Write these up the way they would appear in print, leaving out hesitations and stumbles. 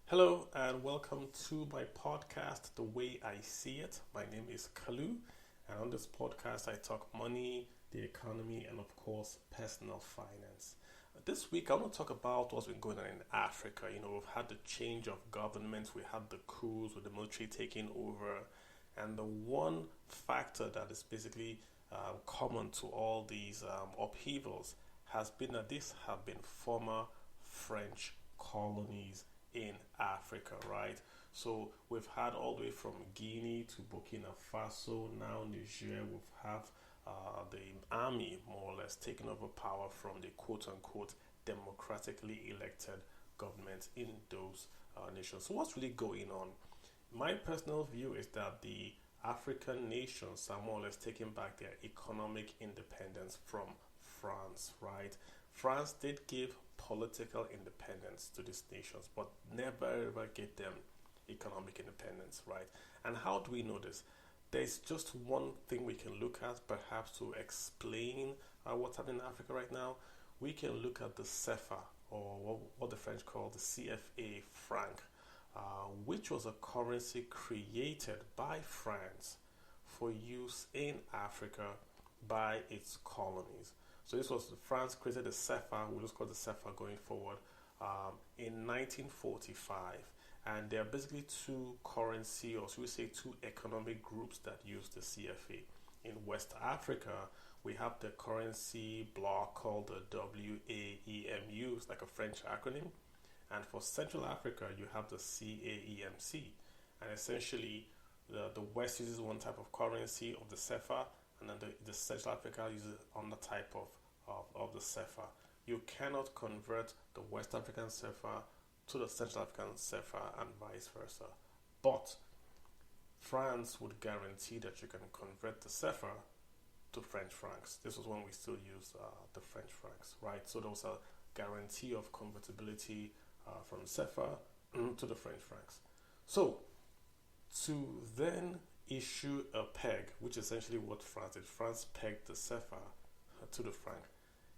Hello and welcome to my podcast, The Way I See It. My name is Kalu, and on this podcast, I talk money, the economy, and of course, personal finance. This week, I want to talk about what's been going on in Africa. We've had the change of government, we had the coups with the military taking over, and the one factor that is basically common to all these upheavals has been that these have been former French colonies in Africa, right? So we've had all the way from Guinea to Burkina Faso, now Niger. We've have the army more or less taking over power from the quote-unquote democratically elected government in those nations. So what's really going on? My personal view is that the African nations are more or less taking back their economic independence from France, right? France did give political independence to these nations, but never ever gave them economic independence, right? And how do we know this? There's just one thing we can look at, perhaps, to explain what's happening in Africa right now. We can look at the CFA, or what the French call the CFA franc, which was a currency created by France for use in Africa by its colonies. So this was France created the CFA, we'll just call it the CFA going forward, in 1945. And there are basically two currency, or should we say two economic groups that use the CFA. In West Africa, we have the currency bloc called the WAEMU, it's like a French acronym. And for Central Africa, you have the CAEMC. And essentially, the West uses one type of currency of the CFA, and then the Central Africa uses another type of the CFA. You cannot convert the West African CFA to the Central African CFA and vice versa. But France would guarantee that you can convert the CFA to French francs. This was when we still use the French francs, right? So there was a guarantee of convertibility from CFA to the French francs. So to then issue a peg, which is essentially what France did. France pegged the CFA to the franc.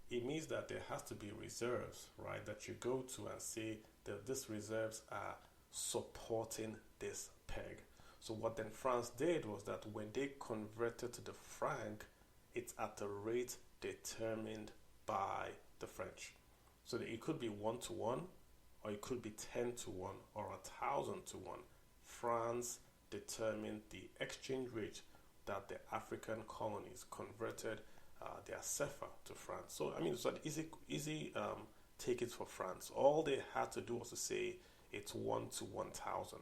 It means that there has to be reserves, right, that you go to and say that these reserves are supporting this peg. So what then France did was that when they converted to the franc, it's at a rate determined by the French. So that it could be 1-to-1, or it could be 10-to-1, or 1,000-to-1. France determined the exchange rate that the African colonies converted their CFA to France. So it's an easy take it for France. All they had to do was to say it's 1 to 1,000,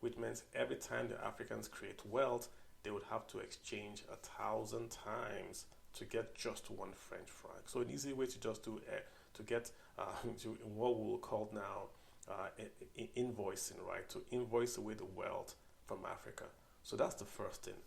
which means every time the Africans create wealth, they would have to exchange 1,000 times to get just one French franc. So an easy way to just do to get to what we'll call now invoicing, right? To invoice away the wealth from Africa. So that's the first thing.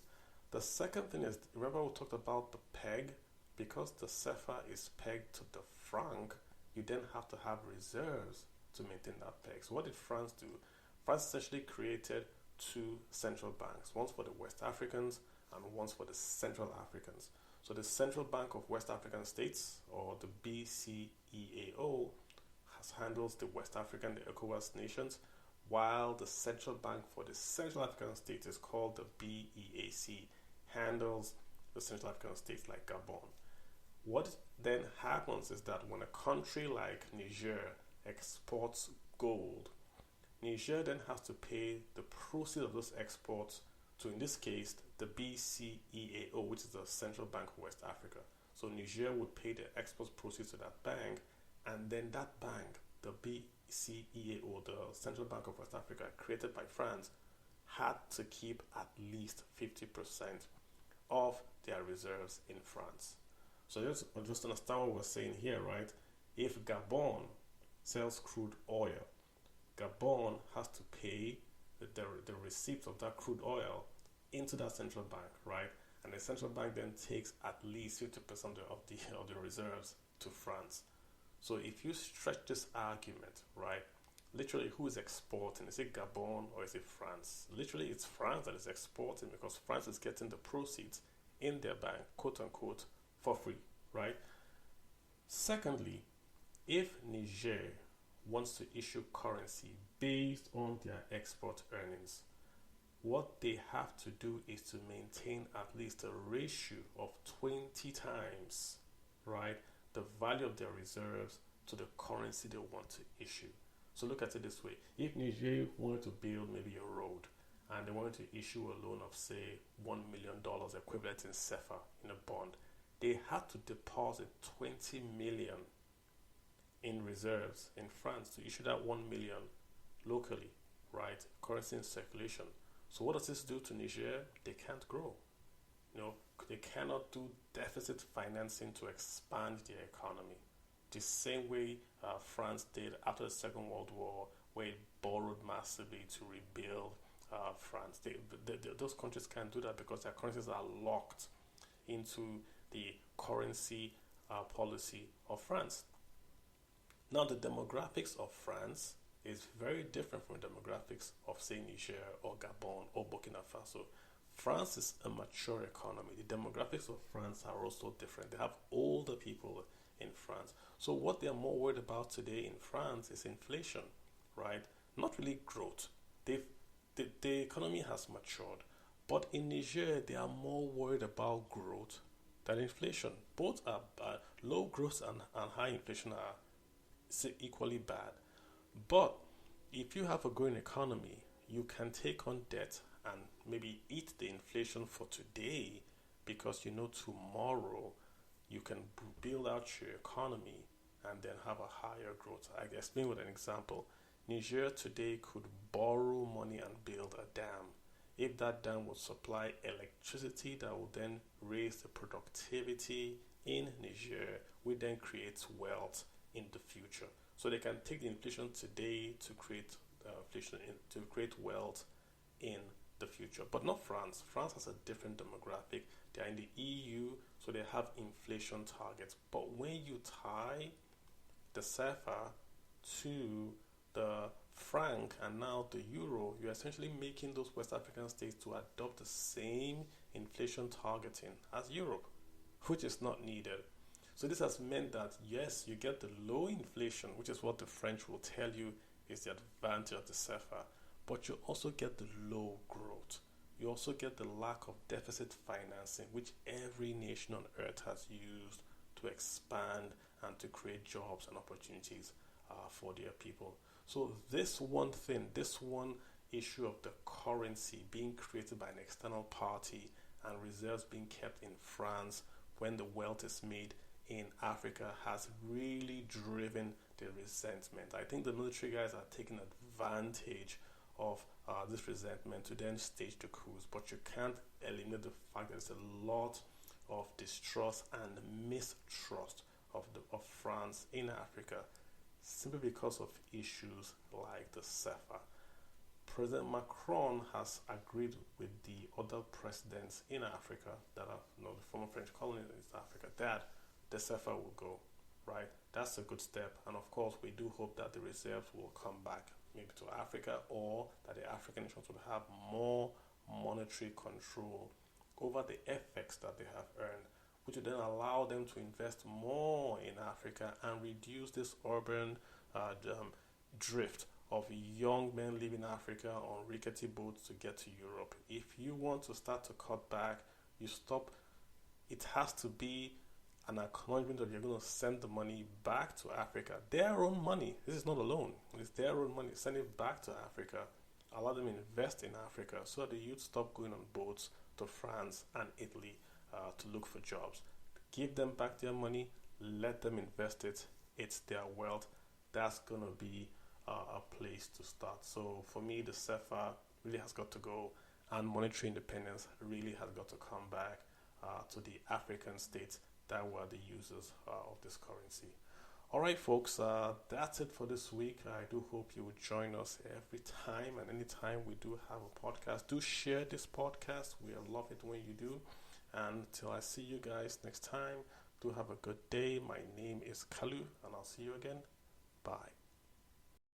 The second thing is, remember we talked about the peg? Because the CFA is pegged to the franc, you then have to have reserves to maintain that peg. So what did France do? France essentially created two central banks, once for the West Africans and once for the Central Africans. So the Central Bank of West African States, or the BCEAO, handles the West African, the ECOWAS nations, while the Central Bank for the Central African States is called the BEAC, handles the Central African states like Gabon. What then happens is that when a country like Niger exports gold, Niger then has to pay the proceeds of those exports to, in this case, the BCEAO, which is the Central Bank of West Africa. So Niger would pay the export proceeds to that bank, and then that bank, the BCEAO, the Central Bank of West Africa, created by France, had to keep at least 50% of their reserves in France. So just understand what we're saying here, right? If Gabon sells crude oil, Gabon has to pay the receipt of that crude oil into that central bank, right? And the central bank then takes at least 50% of the reserves to France. So if you stretch this argument, right, literally who is exporting? Is it Gabon or is it France? Literally it's France that is exporting, because France is getting the proceeds in their bank, quote unquote, for free, right? Secondly, if Niger wants to issue currency based on their export earnings. What they have to do is to maintain at least a ratio of 20 times, right, the value of their reserves to the currency they want to issue. So look at it this way. If Niger wanted to build maybe a road and they wanted to issue a loan of say $1 million equivalent in CFA in a bond, they had to deposit 20 million in reserves in France to issue that 1 million locally, right? Currency in circulation. So what does this do to Niger? They can't grow. They cannot do deficit financing to expand their economy. The same way France did after the Second World War, where it borrowed massively to rebuild France. Those countries can't do that because their currencies are locked into the currency policy of France. Now, the demographics of France is very different from the demographics of, say, Niger or Gabon or Burkina Faso. France is a mature economy. The demographics of France are also different. They have older people in France. So what they're more worried about today in France is inflation, right? Not really growth. The economy has matured. But in Niger, they are more worried about growth than inflation. Both are bad. Low growth and high inflation are equally bad. But if you have a growing economy, you can take on debt and maybe eat the inflation for today because you know tomorrow you can build out your economy and then have a higher growth. I can explain with an example. Niger today could borrow money and build a dam. If that dam would supply electricity that will then raise the productivity in Niger, which then creates wealth in the future. So they can take the inflation today to create to create wealth in the future, but not France. France has a different demographic. They are in the EU, so they have inflation targets. But when you tie the CFA to the franc and now the euro, you're essentially making those West African states to adopt the same inflation targeting as Europe, which is not needed. So this has meant that, yes, you get the low inflation, which is what the French will tell you is the advantage of the CFA, but you also get the low growth. You also get the lack of deficit financing, which every nation on earth has used to expand and to create jobs and opportunities for their people. So this one issue of the currency being created by an external party and reserves being kept in France when the wealth is made in Africa has really driven the resentment. I think the military guys are taking advantage of this resentment to then stage the coups, but you can't eliminate the fact that there's a lot of distrust and mistrust of France in Africa simply because of issues like the CFA. President Macron has agreed with the other presidents in Africa that are the former French colonies in Africa that the CFA will go, right? That's a good step. And of course, we do hope that the reserves will come back maybe to Africa, or that the African nations will have more monetary control over the FX that they have earned, which will then allow them to invest more in Africa and reduce this urban drift of young men leaving Africa on rickety boats to get to Europe. If you want to start to cut back, you stop. It has to be an acknowledgement that you're going to send the money back to Africa. Their own money. This is not a loan. It's their own money. Send it back to Africa. Allow them to invest in Africa so that the youth stop going on boats to France and Italy to look for jobs. Give them back their money. Let them invest it. It's their wealth. That's going to be a place to start. So for me, the CFA really has got to go, and monetary independence really has got to come back to the African states that were the users of this currency. All right, folks, that's it for this week. I do hope you would join us every time and anytime we do have a podcast. Do share this podcast. We love it when you do. And till I see you guys next time, do have a good day. My name is Kalu, and I'll see you again. Bye.